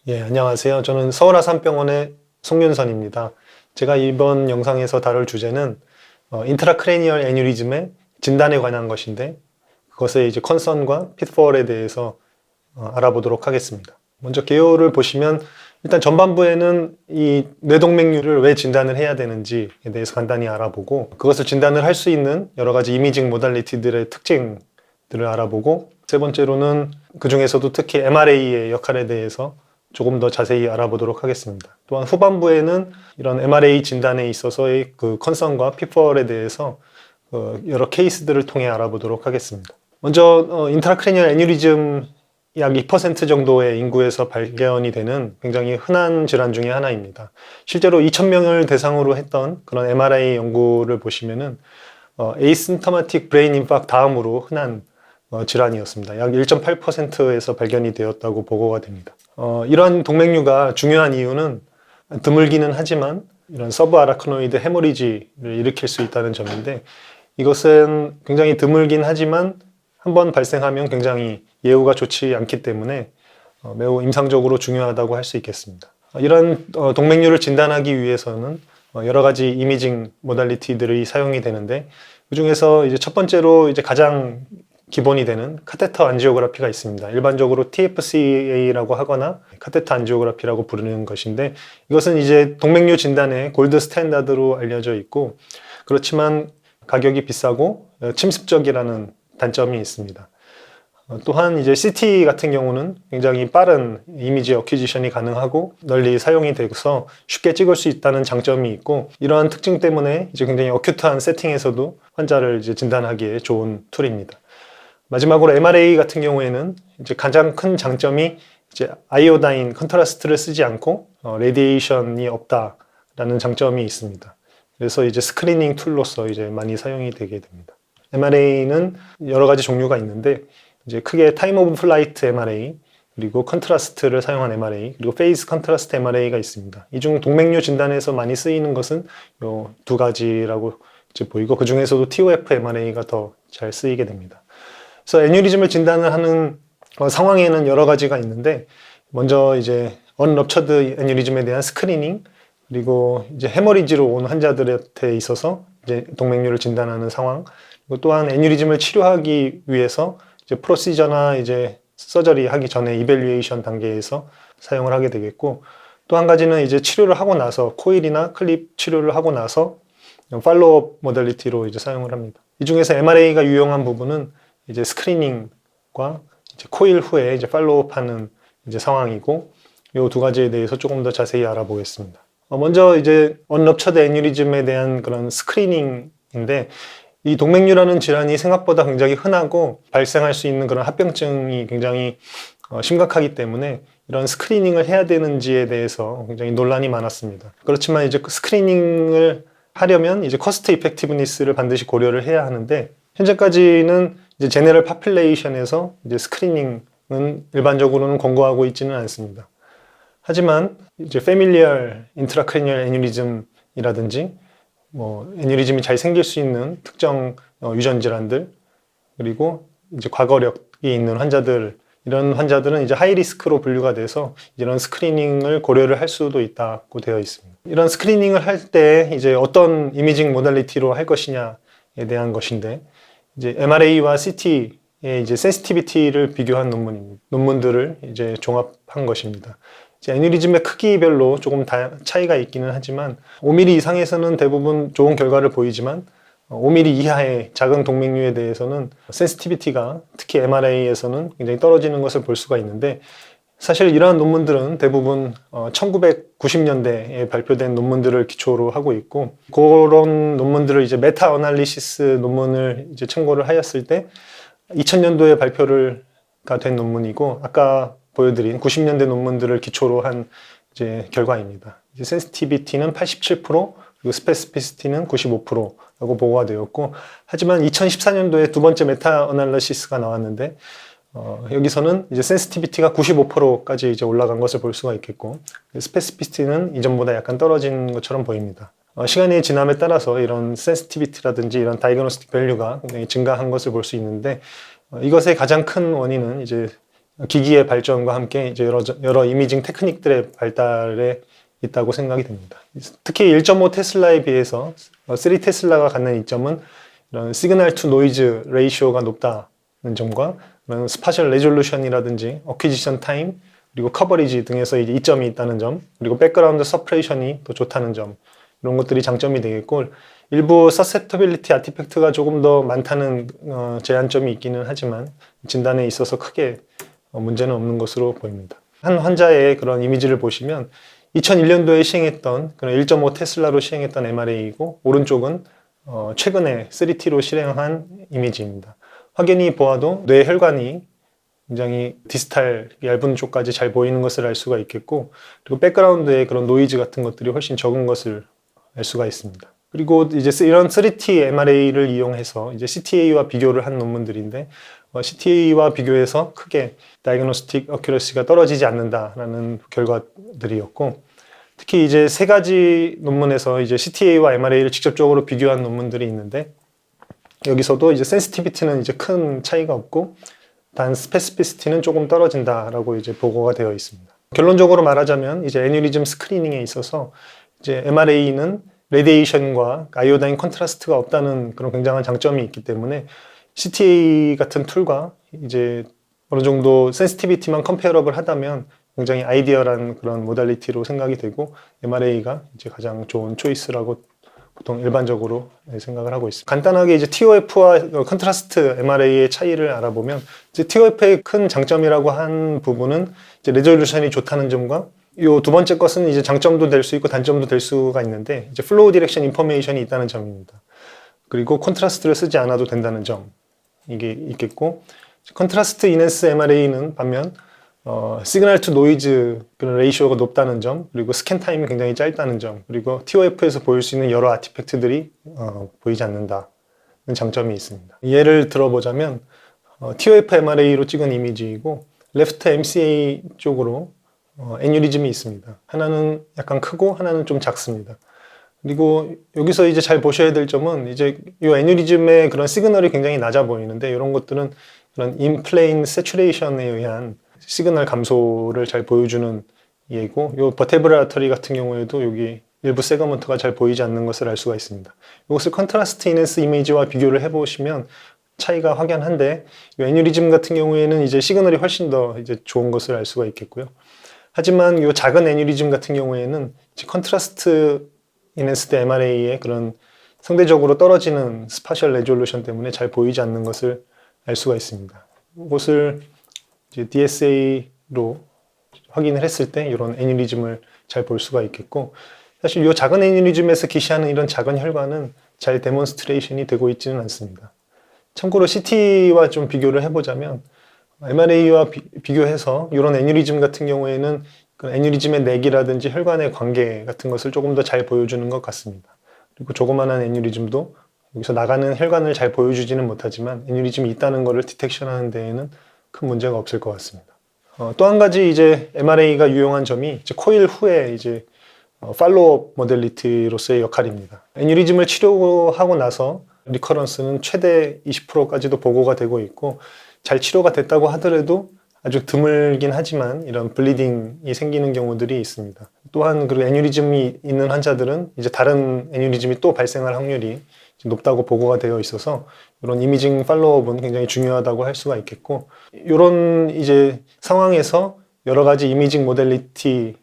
예, 안녕하세요. 저는 서울아산병원의 송윤선입니다. 제가 이번 영상에서 다룰 주제는 인트라크레니얼 애뉴리즘의 진단에 관한 것인데 그것의 이제 컨선과 pitfall에 대해서 알아보도록 하겠습니다. 먼저 개요를 보시면 일단 전반부에는 이 뇌동맥류를 왜 진단을 해야 되는지에 대해서 간단히 알아보고 그것을 진단을 할 수 있는 여러 가지 이미징 모달리티들의 특징들을 알아보고 세 번째로는 그 중에서도 특히 MRA의 역할에 대해서 조금 더 자세히 알아보도록 하겠습니다. 또한 후반부에는 이런 MRA 진단에 있어서의 그 컨선과 pitfall에 대해서 여러 케이스들을 통해 알아보도록 하겠습니다. 먼저 인트라크레니얼 애뉴리즘 약 2% 정도의 인구에서 발견이 되는 굉장히 흔한 질환 중에 하나입니다. 실제로 2,000명을 대상으로 했던 그런 MRI 연구를 보시면은 에이심프토마틱 브레인 인팍 다음으로 흔한 질환이었습니다. 약 1.8%에서 발견이 되었다고 보고가 됩니다. 이러한 동맥류가 중요한 이유는 드물기는 하지만 이런 서브아라크노이드 헤모리지를 일으킬 수 있다는 점인데 이것은 굉장히 드물긴 하지만 한번 발생하면 굉장히 예후가 좋지 않기 때문에 매우 임상적으로 중요하다고 할 수 있겠습니다. 이런 동맥류를 진단하기 위해서는 여러 가지 이미징 모달리티들이 사용이 되는데 그 중에서 이제 첫 번째로 이제 가장 기본이 되는 카테터 안지오그라피가 있습니다. 일반적으로 TFCA라고 하거나 카테터 안지오그라피라고 부르는 것인데 이것은 이제 동맥류 진단의 골드 스탠다드로 알려져 있고 그렇지만 가격이 비싸고 침습적이라는 단점이 있습니다. 또한 이제 CT 같은 경우는 굉장히 빠른 이미지 어퀴지션이 가능하고 널리 사용이 돼서 쉽게 찍을 수 있다는 장점이 있고 이러한 특징 때문에 이제 굉장히 어큐트한 세팅에서도 환자를 이제 진단하기에 좋은 툴입니다. 마지막으로 MRA 같은 경우에는 이제 가장 큰 장점이 이제 아이오다인 컨트라스트를 쓰지 않고 레디에이션이 없다라는 장점이 있습니다. 그래서 이제 스크리닝 툴로서 이제 많이 사용이 되게 됩니다. MRA는 여러 가지 종류가 있는데 이제 크게 타임 오브 플라이트 MRA 그리고 컨트라스트를 사용한 MRA 그리고 페이스 컨트라스트 MRA가 있습니다. 이 중 동맥류 진단에서 많이 쓰이는 것은 이 두 가지라고 이제 보이고 그 중에서도 TOF MRA가 더 잘 쓰이게 됩니다. 그래서 애뉴리즘을 진단을 하는 상황에는 여러 가지가 있는데 먼저 이제 언럽처드 애뉴리즘에 대한 스크리닝 그리고 이제 헤머리지로 온 환자들한테 있어서 이제 동맥류를 진단하는 상황 그리고 또한 애뉴리즘을 치료하기 위해서 이제 프로시저나 이제 서저리 하기 전에 이밸류에이션 단계에서 사용을 하게 되겠고 또 한 가지는 이제 치료를 하고 나서 코일이나 클립 치료를 하고 나서 팔로우업 모델리티로 이제 사용을 합니다. 이 중에서 MRA가 유용한 부분은 이제 스크리닝과 이제 코일 후에 이제 팔로우업하는 이제 상황이고 이 두 가지에 대해서 조금 더 자세히 알아보겠습니다. 먼저 이제 언럽처드 애뉴리즘에 대한 그런 스크리닝인데 이 동맥류라는 질환이 생각보다 굉장히 흔하고 발생할 수 있는 그런 합병증이 굉장히 심각하기 때문에 이런 스크리닝을 해야 되는지에 대해서 굉장히 논란이 많았습니다. 그렇지만 이제 그 스크리닝을 하려면 이제 커스트 이펙티브니스를 반드시 고려를 해야 하는데 현재까지는 이제 제네럴 파퓰레이션에서 이제 스크리닝은 일반적으로는 권고하고 있지는 않습니다. 하지만 이제 패밀리얼 인트라크레니얼 애뉴리즘이라든지 애뉴리즘이 잘 생길 수 있는 특정 유전 질환들 그리고 이제 과거력이 있는 환자들 이런 환자들은 이제 하이 리스크로 분류가 돼서 이런 스크리닝을 고려를 할 수도 있다고 되어 있습니다. 이런 스크리닝을 할 때 이제 어떤 이미징 모달리티로 할 것이냐에 대한 것인데 이제 MRA와 CT의 이제 센시티비티를 비교한 논문들을 이제 종합한 것입니다. 애뉴리즘의 크기별로 조금 차이가 있기는 하지만 5mm 이상에서는 대부분 좋은 결과를 보이지만 5mm 이하의 작은 동맥류에 대해서는 센시티비티가 특히 MRA에서는 굉장히 떨어지는 것을 볼 수가 있는데 사실 이러한 논문들은 대부분 1990년대에 발표된 논문들을 기초로 하고 있고 그런 논문들을 이제 메타 어널리시스 논문을 이제 참고를 하였을 때 2000년도에 발표가 된 논문이고 아까 보여드린 90년대 논문들을 기초로 한 이제 결과입니다. 이제 센시티비티는 87% 그리고 스페시피시티는 95%라고 보고가 되었고 하지만 2014년도에 두 번째 메타 어널리시스가 나왔는데 여기서는 이제 센시티비티가 95%까지 이제 올라간 것을 볼 수가 있겠고 스페시피시티는 이전보다 약간 떨어진 것처럼 보입니다. 시간이 지남에 따라서 이런 센시티비티라든지 이런 다이그노스틱 밸류가 굉장히 증가한 것을 볼 수 있는데 이것의 가장 큰 원인은 이제 기기의 발전과 함께 이제 여러 이미징 테크닉들의 발달에 있다고 생각이 됩니다. 특히 1.5 테슬라에 비해서 3 테슬라가 갖는 이점은 이런 시그널 투 노이즈 레이쇼가 높다는 점과 스파셜 레졸루션이라든지 어퀴지션 타임 그리고 커버리지 등에서 이제 이점이 있다는 점, 그리고 백그라운드 서프레이션이 더 좋다는 점, 이런 것들이 장점이 되겠고, 일부 서셉터빌리티 아티팩트가 조금 더 많다는 제한점이 있기는 하지만 진단에 있어서 크게 문제는 없는 것으로 보입니다. 한 환자의 그런 이미지를 보시면 2001년도에 시행했던 그런 1.5 테슬라로 시행했던 MRA이고, 오른쪽은 최근에 3T로 실행한 이미지입니다. 확연히 보아도 뇌 혈관이 굉장히 디스탈 얇은 쪽까지 잘 보이는 것을 알 수가 있겠고, 그리고 백그라운드에 그런 노이즈 같은 것들이 훨씬 적은 것을 알 수가 있습니다. 그리고 이제 이런 3T MRA를 이용해서 이제 CTA와 비교를 한 논문들인데, CTA와 비교해서 크게 다이그노스틱 어큐러시가 떨어지지 않는다라는 결과들이었고, 특히 이제 세 가지 논문에서 이제 CTA와 MRA를 직접적으로 비교한 논문들이 있는데, 여기서도 이제 센시티비티는 이제 큰 차이가 없고, 단 스페시피시티는 조금 떨어진다라고 이제 보고가 되어 있습니다. 결론적으로 말하자면 이제 애뉴리즘 스크리닝에 있어서 이제 MRA는 레디에이션과 아이오다인 컨트라스트가 없다는 그런 굉장한 장점이 있기 때문에 CTA 같은 툴과 이제 어느 정도 센시티비티만 컴페어럽을 하다면 굉장히 아이디어한 그런 모달리티로 생각이 되고, MRA가 이제 가장 좋은 초이스라고 보통 일반적으로 생각을 하고 있습니다. 간단하게 이제 TOF와 컨트라스트 MRA의 차이를 알아보면, 이제 TOF의 큰 장점이라고 한 부분은 이제 레졸루션이 좋다는 점과, 이 두 번째 것은 이제 장점도 될 수 있고 단점도 될 수가 있는데, 이제 플로우 디렉션 인포메이션이 있다는 점입니다. 그리고 컨트라스트를 쓰지 않아도 된다는 점, 이게 있겠고, 컨트라스트 인핸스 MRA는 반면 시그널 투 노이즈 그런 레이쇼가 높다는 점, 그리고 스캔 타임이 굉장히 짧다는 점, 그리고 TOF에서 보일 수 있는 여러 아티팩트들이 보이지 않는다는 장점이 있습니다. 예를 들어보자면 TOF MRA로 찍은 이미지이고, 레프트 MCA 쪽으로 애뉴리즘이 있습니다. 하나는 약간 크고 하나는 좀 작습니다. 그리고 여기서 이제 잘 보셔야 될 점은 이제 이 애뉴리즘의 그런 시그널이 굉장히 낮아 보이는데, 이런 것들은 그런 인플레인 세츄레이션에 의한 시그널 감소를 잘 보여주는 예고, 요 버테브랄 아터리 같은 경우에도 여기 일부 세그먼트가 잘 보이지 않는 것을 알 수가 있습니다. 이것을 컨트라스트 인핸스 이미지와 비교를 해보시면 차이가 확연한데, 이 애뉴리즘 같은 경우에는 이제 시그널이 훨씬 더 이제 좋은 것을 알 수가 있겠고요. 하지만 이 작은 애뉴리즘 같은 경우에는 컨트라스트 인핸스드 MRA의 그런 상대적으로 떨어지는 스파셜 레졸루션 때문에 잘 보이지 않는 것을 알 수가 있습니다. 이것을 이제 DSA로 확인을 했을 때 이런 애뉴리즘을 잘 볼 수가 있겠고, 사실 이 작은 애뉴리즘에서 기시하는 이런 작은 혈관은 잘 데몬스트레이션이 되고 있지는 않습니다. 참고로 CT와 좀 비교를 해보자면, MRA와 비교해서 이런 애뉴리즘 같은 경우에는 그 애뉴리즘의 내기라든지 혈관의 관계 같은 것을 조금 더 잘 보여주는 것 같습니다. 그리고 조그만한 애뉴리즘도 여기서 나가는 혈관을 잘 보여주지는 못하지만 애뉴리즘이 있다는 것을 디텍션하는 데에는 큰 문제가 없을 것 같습니다. 또 한 가지 이제 MRA가 유용한 점이 이제 코일 후에 이제 팔로우업 모델리티로서의 역할입니다. 애뉴리즘을 치료하고 나서 리커런스는 최대 20%까지도 보고가 되고 있고, 잘 치료가 됐다고 하더라도 아주 드물긴 하지만 이런 블리딩이 생기는 경우들이 있습니다. 또한 그리고 애뉴리즘이 있는 환자들은 이제 다른 애뉴리즘이 또 발생할 확률이 높다고 보고가 되어 있어서 이런 이미징 팔로우업은 굉장히 중요하다고 할 수가 있겠고, 이런 이제 상황에서 여러 가지 이미징 모델리티의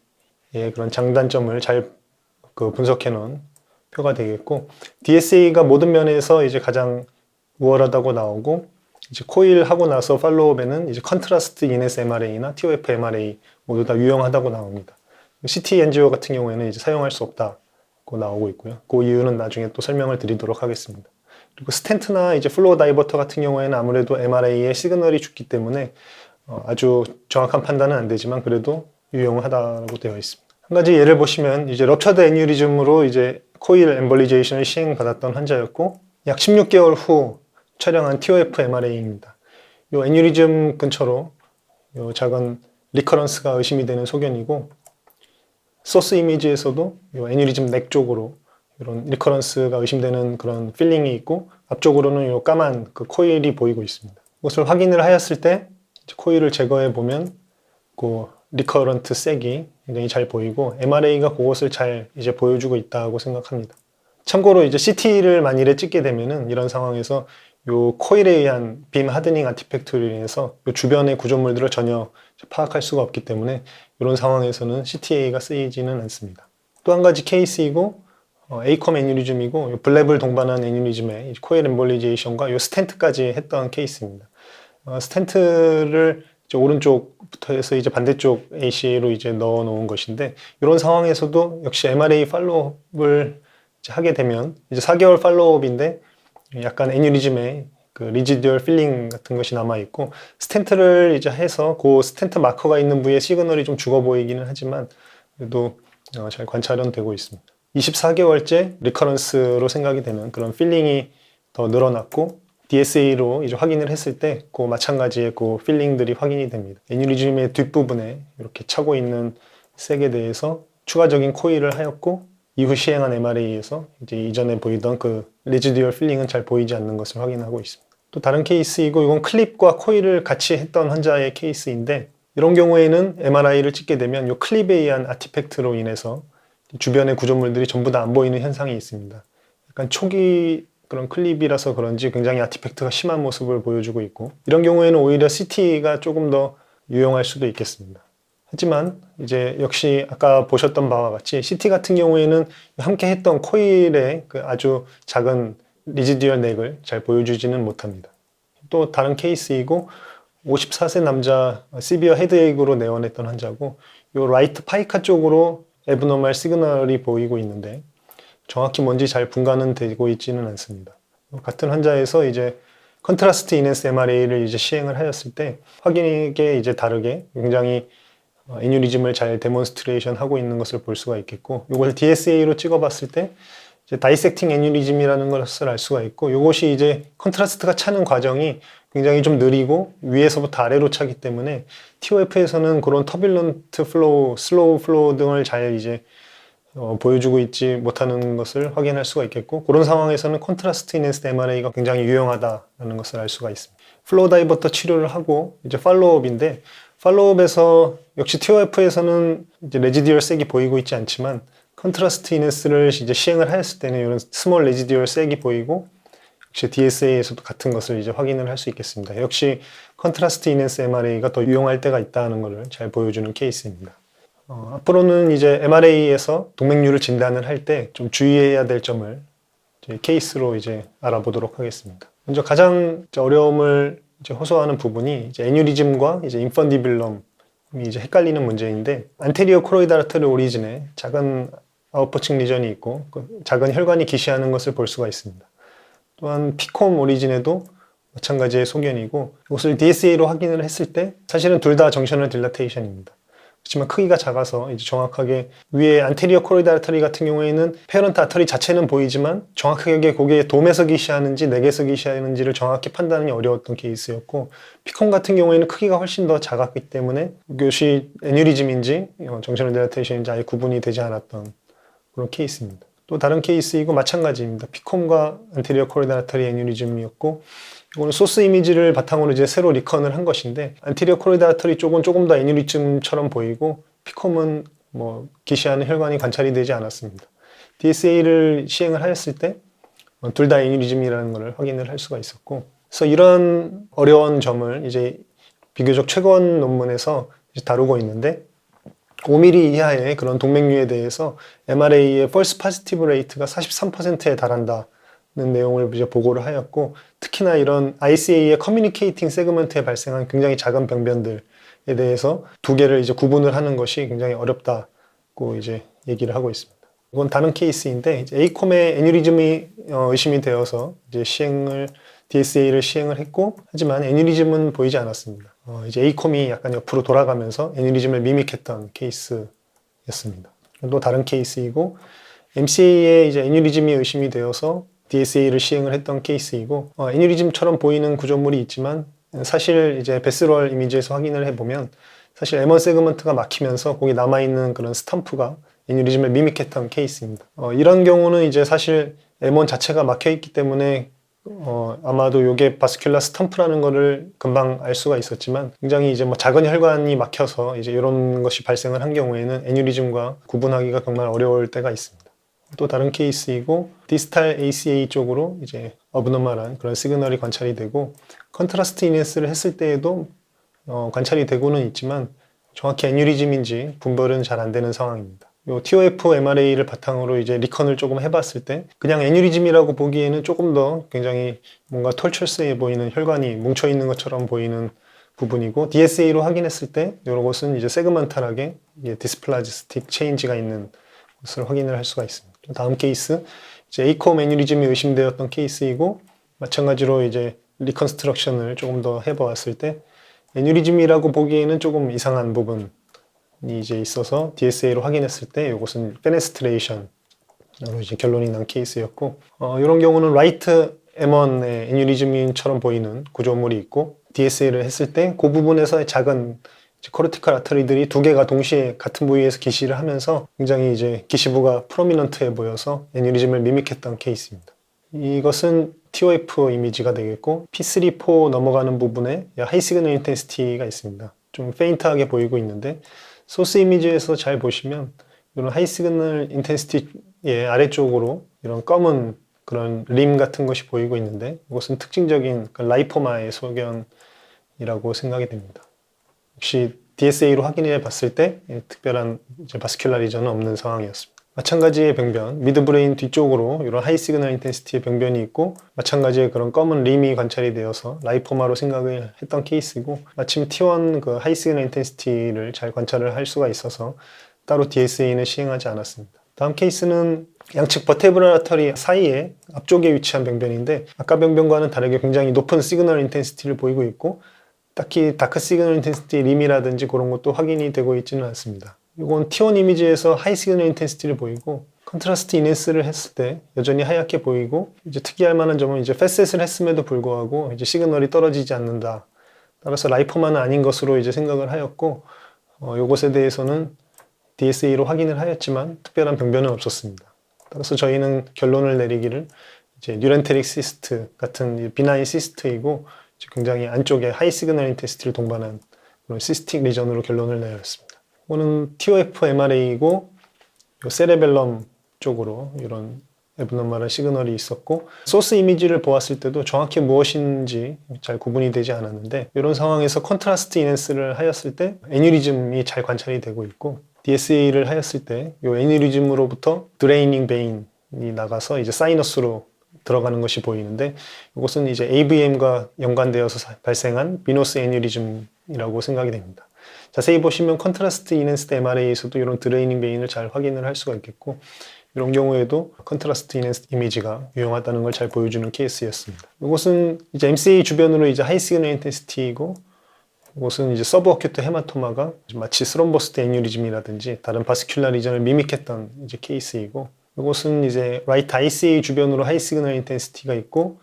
그런 장단점을 잘 분석해 놓은 표가 되겠고, DSA가 모든 면에서 이제 가장 우월하다고 나오고, 이제 코일 하고 나서 팔로우업에는 이제 컨트라스트 인핸스 MRA나 TOF MRA 모두 다 유용하다고 나옵니다. CT 엔지오 같은 경우에는 이제 사용할 수 없다고 나오고 있고요. 그 이유는 나중에 또 설명을 드리도록 하겠습니다. 그리고 스텐트나 이제 플로우 다이버터 같은 경우에는 아무래도 MRA의 시그널이 죽기 때문에 아주 정확한 판단은 안 되지만 그래도 유용하다고 되어 있습니다. 한 가지 예를 보시면 이제 럽처드 애뉴리즘으로 이제 코일 엠볼리제이션을 시행받았던 환자였고, 약 16개월 후 촬영한 TOF MRA입니다. 이 애뉴리즘 근처로 이 작은 리커런스가 의심이 되는 소견이고, 소스 이미지에서도 이 애뉴리즘 넥 쪽으로 이런 리커런스가 의심되는 그런 필링이 있고, 앞쪽으로는 이 까만 그 코일이 보이고 있습니다. 이것을 확인을 하였을 때 코일을 제거해 보면 그 리커런트 색이 굉장히 잘 보이고 MRA가 그것을 잘 이제 보여주고 있다고 생각합니다. 참고로 이제 CT를 만일에 찍게 되면은 이런 상황에서 요 코일에 의한 빔 하드닝 아티팩트로 인해서 요 주변의 구조물들을 전혀 파악할 수가 없기 때문에 이런 상황에서는 CTA가 쓰이지는 않습니다. 또 한 가지 케이스이고 에이컴 애뉴리즘이고 블랩을 동반한 애뉴리즘의 코일 엠볼리제이션과 요 스텐트까지 했던 케이스입니다. 스텐트를 이제 오른쪽부터 해서 이제 반대쪽 AC로 이제 넣어 놓은 것인데 이런 상황에서도 역시 MRA 팔로우업을 하게 되면 이제 4개월 팔로우업인데 약간 애뉴리즘에 그 리지듀얼 필링 같은 것이 남아 있고 스텐트를 이제 해서 그 스텐트 마커가 있는 부위에 시그널이 좀 죽어 보이기는 하지만 그래도 잘 관찰은 되고 있습니다. 24개월째 리커런스로 생각이 되는 그런 필링이 더 늘어났고 DSA로 이제 확인을 했을 때 그 마찬가지의 그 필링들이 확인이 됩니다. 애뉴리즘의 뒷부분에 이렇게 차고 있는 색에 대해서 추가적인 코일을 하였고 이후 시행한 MRA에서 이제 이전에 보이던 그 레지듀얼 필링은 잘 보이지 않는 것을 확인하고 있습니다. 또 다른 케이스이고 이건 클립과 코일을 같이 했던 환자의 케이스인데 이런 경우에는 MRI를 찍게 되면 이 클립에 의한 아티팩트로 인해서 주변의 구조물들이 전부 다 안 보이는 현상이 있습니다. 약간 초기 그런 클립이라서 그런지 굉장히 아티팩트가 심한 모습을 보여주고 있고 이런 경우에는 오히려 CT가 조금 더 유용할 수도 있겠습니다. 하지만 이제 역시 아까 보셨던 바와 같이 CT 같은 경우에는 함께 했던 코일의 그 아주 작은 리지듀얼 넥을 잘 보여주지는 못합니다. 또 다른 케이스이고 54세 남자 시비어 헤드액으로 내원했던 환자고 요 라이트 파이카 쪽으로 애브노멀 시그널이 보이고 있는데 정확히 뭔지 잘 분간은 되고 있지는 않습니다. 같은 환자에서 이제 컨트라스트 인핸스 MRA를 이제 시행을 하였을 때 확인하기에 이제 다르게 굉장히 애뉴리즘을 잘 데몬스트레이션 하고 있는 것을 볼 수가 있겠고 이걸 DSA로 찍어봤을 때 이제 다이섹팅 애뉴리즘이라는 것을 알 수가 있고 이것이 이제 컨트라스트가 차는 과정이 굉장히 좀 느리고 위에서부터 아래로 차기 때문에 TOF에서는 그런 터뷸런트 플로우, 슬로우 플로우 등을 잘 이제 보여주고 있지 못하는 것을 확인할 수가 있겠고 그런 상황에서는 컨트라스트 인핸스드 MRA가 굉장히 유용하다는 것을 알 수가 있습니다. 플로우 다이버터 치료를 하고 이제 팔로우업인데 팔로우업에서 역시 TOF에서는 이제 레지듀얼 색이 보이고 있지 않지만 컨트라스트 인핸스를 이제 시행을 하였을 때는 이런 스몰 레지듀얼 색이 보이고 역시 DSA에서도 같은 것을 이제 확인을 할 수 있겠습니다. 역시 컨트라스트 인핸스 MRA가 더 유용할 때가 있다는 것을 잘 보여주는 케이스입니다. 앞으로는 이제 MRA에서 동맥류를 진단을 할 때 좀 주의해야 될 점을 케이스로 이제 알아보도록 하겠습니다. 먼저 가장 어려움을 이제 호소하는 부분이 이제 애뉴리즘과 이제 인펀디뷸럼이 이제 헷갈리는 문제인데 안테리어 코로이드 아터리 오리진에 작은 아웃포칭 리전이 있고 작은 혈관이 기시하는 것을 볼 수가 있습니다. 또한 피콤 오리진에도 마찬가지의 소견이고 이것을 DSA로 확인을 했을 때 사실은 둘 다 정셔널 딜라테이션입니다. 그렇지만 크기가 작아서 이제 정확하게 위에 안테리어 코로이드 아터리 같은 경우에는 페어런트 아터리 자체는 보이지만 정확하게 거기에 돔에서 기시하는지 넥에서 기시하는지를 정확히 판단하기 어려웠던 케이스였고 피콤 같은 경우에는 크기가 훨씬 더 작았기 때문에 이것이 애뉴리즘인지 정셔널 딜라테이션인지 아예 구분이 되지 않았던 그런 케이스입니다. 또 다른 케이스이고 마찬가지입니다. 피콤과 안테리어 코로이드 아터리 애뉴리즘이었고 이거는 소스 이미지를 바탕으로 이제 새로 리컨을 한 것인데 안테리어 코로이드 아터리 쪽은 조금 더 애뉴리즘처럼 보이고 피콤은 뭐 기시하는 혈관이 관찰이 되지 않았습니다. DSA를 시행을 하였을 때 둘 다 애뉴리즘이라는 것을 확인을 할 수가 있었고 그래서 이런 어려운 점을 이제 비교적 최근 논문에서 이제 다루고 있는데 5mm 이하의 그런 동맥류에 대해서 MRA의 false positive rate가 43%에 달한다는 내용을 이제 보고를 하였고 특히나 이런 ICA의 communicating segment에 발생한 굉장히 작은 병변들에 대해서 두 개를 이제 구분을 하는 것이 굉장히 어렵다고 이제 얘기를 하고 있습니다. 이건 다른 케이스인데 이제 에이콤의 애뉴리즘이 의심이 되어서 이제 DSA를 시행을 했고 하지만 애뉴리즘은 보이지 않았습니다. 이제 에이콤이 약간 옆으로 돌아가면서 애뉴리즘을 미믹했던 케이스였습니다. 또 다른 케이스이고 MCA에 이제 애뉴리즘이 의심이 되어서 DSA를 시행을 했던 케이스이고 애뉴리즘처럼 보이는 구조물이 있지만 사실 이제 베스럴 이미지에서 확인을 해보면 사실 M1 세그먼트가 막히면서 거기 남아있는 그런 스탬프가 애뉴리즘을 미믹했던 케이스입니다. 이런 경우는 이제 사실 M1 자체가 막혀있기 때문에 아마도 이게 바스큘라 스텀프라는 거를 금방 알 수가 있었지만 굉장히 이제 뭐 작은 혈관이 막혀서 이제 이런 것이 발생을 한 경우에는 애뉴리즘과 구분하기가 정말 어려울 때가 있습니다. 또 다른 케이스이고 디스탈 ACA 쪽으로 이제 어브노멀한 그런 시그널이 관찰이 되고 컨트라스트 이넨스를 했을 때에도 관찰이 되고는 있지만 정확히 애뉴리즘인지 분별은 잘 안 되는 상황입니다. 요 TOF MRA를 바탕으로 이제 리컨을 조금 해봤을 때 그냥 애뉴리즘이라고 보기에는 조금 더 굉장히 뭔가 톨철스해 보이는 혈관이 뭉쳐 있는 것처럼 보이는 부분이고 DSA로 확인했을 때 이것은 이제 세그먼탈하게 디스플라스틱 체인지가 있는 것을 확인을 할 수가 있습니다. 다음 케이스 이제 에이콤 애뉴리즘이 의심되었던 케이스이고 마찬가지로 이제 리컨스트럭션을 조금 더 해보았을 때 애뉴리즘이라고 보기에는 조금 이상한 부분이 이제 있어서 DSA로 확인했을 때 이것은 페네스트레이션으로 이제 결론이 난 케이스였고 이런 경우는 라이트 M1의 애뉴리즘처럼 보이는 구조물이 있고 DSA를 했을 때 그 부분에서의 작은 코르티컬 아터리들이 두 개가 동시에 같은 부위에서 기시를 하면서 굉장히 이제 기시부가 프로미넌트해 보여서 애뉴리즘을 미믹했던 케이스입니다. 이것은 TOF 이미지가 되겠고 P3, 4 넘어가는 부분에 하이 시그널 인텐시티가 있습니다. 좀 페인트하게 보이고 있는데 소스 이미지에서 잘 보시면 이런 하이 시그널 인텐시티의 아래쪽으로 이런 검은 그런 림 같은 것이 보이고 있는데 이것은 특징적인 라이포마의 소견이라고 생각이 됩니다. 역시 DSA로 확인해 봤을 때 특별한 바스큘라 리전은 없는 상황이었습니다. 마찬가지의 병변, 미드브레인 뒤쪽으로 이런 하이 시그널 인텐시티의 병변이 있고 마찬가지의 그런 검은 림이 관찰이 되어서 라이포마로 생각을 했던 케이스고 마침 T1 그 하이 시그널 인텐시티를 잘 관찰을 할 수가 있어서 따로 DSA는 시행하지 않았습니다. 다음 케이스는 양측 버테브럴 아터리 사이에 앞쪽에 위치한 병변인데 아까 병변과는 다르게 굉장히 높은 시그널 인텐시티를 보이고 있고 딱히 다크 시그널 인텐시티 림이라든지 그런 것도 확인이 되고 있지는 않습니다. 이건 T1 이미지에서 하이 시그널 인텐시티를 보이고 컨트라스트 이넨스를 했을 때 여전히 하얗게 보이고 이제 특이할 만한 점은 이제 패셋을 했음에도 불구하고 이제 시그널이 떨어지지 않는다. 따라서 라이포마는 아닌 것으로 이제 생각을 하였고 이것에 대해서는 DSA로 확인을 하였지만 특별한 병변은 없었습니다. 따라서 저희는 결론을 내리기를 이제 뉴렌테릭 시스트 같은 비나인 시스트이고 굉장히 안쪽에 하이 시그널 인텐시티를 동반한 그런 시스틱 리전으로 결론을 내렸습니다. 이거는 TOF MRA이고 세레벨럼 쪽으로 이런 애브노멀한 시그널이 있었고 소스 이미지를 보았을 때도 정확히 무엇인지 잘 구분이 되지 않았는데 이런 상황에서 컨트라스트 이넨스를 하였을 때 애뉴리즘이 잘 관찰이 되고 있고 DSA를 하였을 때 이 애뉴리즘으로부터 드레이닝 베인이 나가서 이제 사이너스로 들어가는 것이 보이는데 이것은 이제 AVM과 연관되어서 발생한 비너스 애뉴리즘이라고 생각이 됩니다. 자세히 보시면 컨트라스트 이넨스 MRA에서도 이런 드레이닝 베인을 잘 확인을 할 수가 있겠고 이런 경우에도 컨트라스트 이넨스 이미지가 유용하다는 걸 잘 보여주는 케이스였습니다. 이것은 이제 MCA 주변으로 이제 하이 시그널 인텐시티이고 이것은 이제 서브어큐트 헤마토마가 마치 스롬버스트 애뉴리즘이라든지 다른 바스큘라 리전을 미믹했던 이제 케이스이고 이것은 이제 라이트 ICA 주변으로 하이 시그널 인텐시티가 있고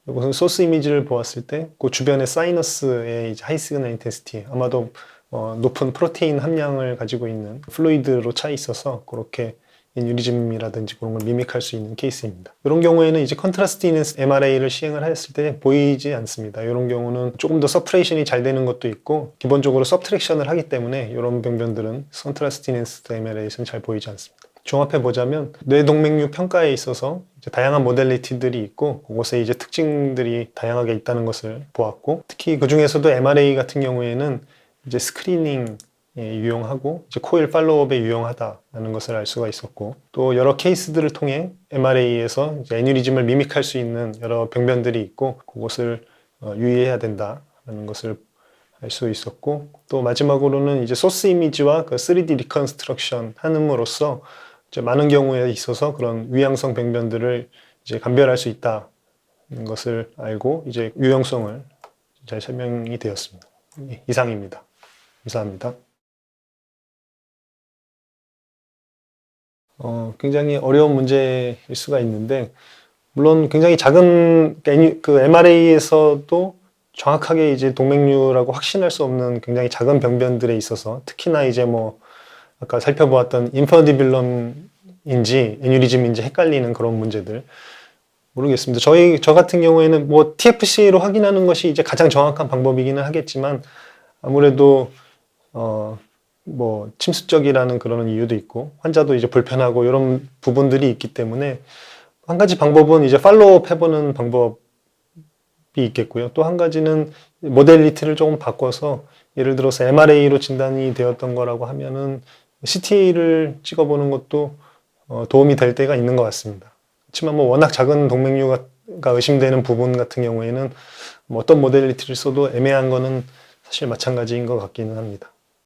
이것은 소스 이미지를 보았을 때 그 주변의 사이너스의 이제 하이 시그널 인텐시티 아마도 높은 프로테인 함량을 가지고 있는 플루이드로 차 있어서 그렇게 애뉴리즘이라든지 그런 걸 미믹할 수 있는 케이스입니다. 이런 경우에는 이제 컨트라스트 이넨스 MRA를 시행을 하였을 때 보이지 않습니다. 이런 경우는 조금 더 서프레이션이 잘 되는 것도 있고 기본적으로 서브트랙션을 하기 때문에 이런 병변들은 컨트라스트 이넨스 MRA에서는 잘 보이지 않습니다. 종합해 보자면 뇌동맥류 평가에 있어서 이제 다양한 모델리티들이 있고 그것에 이제 특징들이 다양하게 있다는 것을 보았고 특히 그 중에서도 MRA 같은 경우에는 이제 스크리닝 유용하고 이제 코일 팔로우업에 유용하다는 것을 알 수가 있었고 또 여러 케이스들을 통해 MRA에서 애뉴리즘을 미믹할 수 있는 여러 병변들이 있고 그것을 유의해야 된다는 것을 알 수 있었고 또 마지막으로는 이제 소스 이미지와 그 3D 리컨스트럭션 함으로써 이제 많은 경우에 있어서 그런 위양성 병변들을 이제 감별할 수 있다는 것을 알고 이제 유용성을 잘 설명이 되었습니다. 이상입니다. 감사합니다. 굉장히 어려운 문제일 수가 있는데 물론 굉장히 작은 그 MRA에서도 정확하게 이제 동맥류라고 확신할 수 없는 굉장히 작은 병변들에 있어서 특히나 이제 뭐 아까 살펴보았던 인퍼디빌럼인지 애뉴리즘인지 헷갈리는 그런 문제들 모르겠습니다. 저 같은 경우에는 뭐 TFC로 확인하는 것이 이제 가장 정확한 방법이기는 하겠지만 아무래도 뭐 침수적이라는 그런 이유도 있고 환자도 이제 불편하고 이런 부분들이 있기 때문에 한 가지 방법은 이제 팔로우업 해보는 방법이 있겠고요. 또 한 가지는 모델리티를 조금 바꿔서 예를 들어서 MRA로 진단이 되었던 거라고 하면은 CT를 찍어보는 것도 도움이 될 때가 있는 것 같습니다. 그렇지만 뭐 워낙 작은 동맥류가 의심되는 부분 같은 경우에는 뭐 어떤 모델리티를 써도 애매한 거는 사실 마찬가지인 것 같기는 합니다.